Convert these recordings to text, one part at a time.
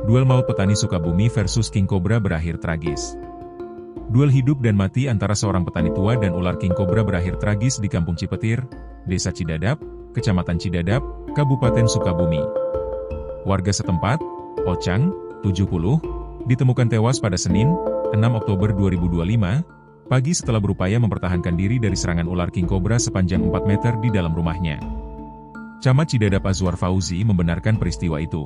Duel maut petani Sukabumi versus King Cobra berakhir tragis. Duel hidup dan mati antara seorang petani tua dan ular King Cobra berakhir tragis di Kampung Cipetir, Desa Cidadap, Kecamatan Cidadap, Kabupaten Sukabumi. Warga setempat, Ocang, 70, ditemukan tewas pada Senin, 6 Oktober 2025, pagi setelah berupaya mempertahankan diri dari serangan ular King Cobra sepanjang 4 meter di dalam rumahnya. Camat Cidadap Azwar Fauzi membenarkan peristiwa itu.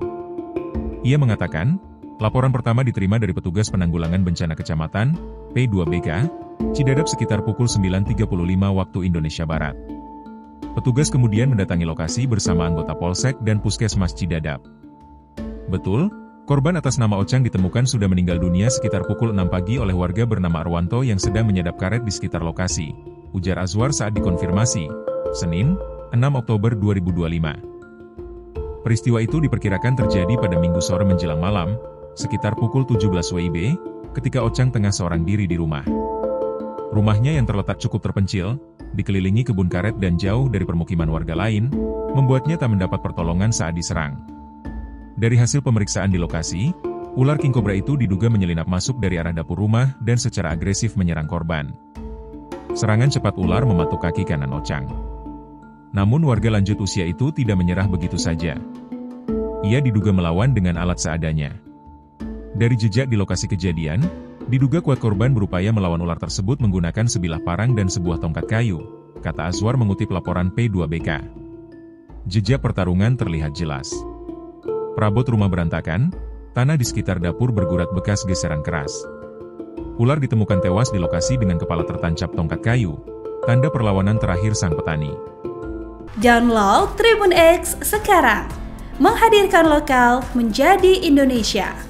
Ia mengatakan, laporan pertama diterima dari petugas penanggulangan bencana kecamatan, P2BK, Cidadap sekitar pukul 9.35 waktu Indonesia Barat. Petugas kemudian mendatangi lokasi bersama anggota Polsek dan Puskesmas Cidadap. Betul, korban atas nama Ocang ditemukan sudah meninggal dunia sekitar pukul 6 pagi oleh warga bernama Arwanto yang sedang menyadap karet di sekitar lokasi, ujar Azwar saat dikonfirmasi, Senin, 6 Oktober 2025. Peristiwa itu diperkirakan terjadi pada Minggu sore menjelang malam, sekitar pukul 17 WIB, ketika Ocang tengah seorang diri di rumah. Rumahnya yang terletak cukup terpencil, dikelilingi kebun karet dan jauh dari permukiman warga lain, membuatnya tak mendapat pertolongan saat diserang. Dari hasil pemeriksaan di lokasi, ular King Cobra itu diduga menyelinap masuk dari arah dapur rumah dan secara agresif menyerang korban. Serangan cepat ular mematuk kaki kanan Ocang. Namun warga lanjut usia itu tidak menyerah begitu saja. Ia diduga melawan dengan alat seadanya. Dari jejak di lokasi kejadian, diduga kuat korban berupaya melawan ular tersebut menggunakan sebilah parang dan sebuah tongkat kayu, kata Azwar mengutip laporan P2BK. Jejak pertarungan terlihat jelas. Perabot rumah berantakan, tanah di sekitar dapur bergurat bekas geseran keras. Ular ditemukan tewas di lokasi dengan kepala tertancap tongkat kayu, tanda perlawanan terakhir sang petani. Download Tribun X sekarang, menghadirkan lokal menjadi Indonesia.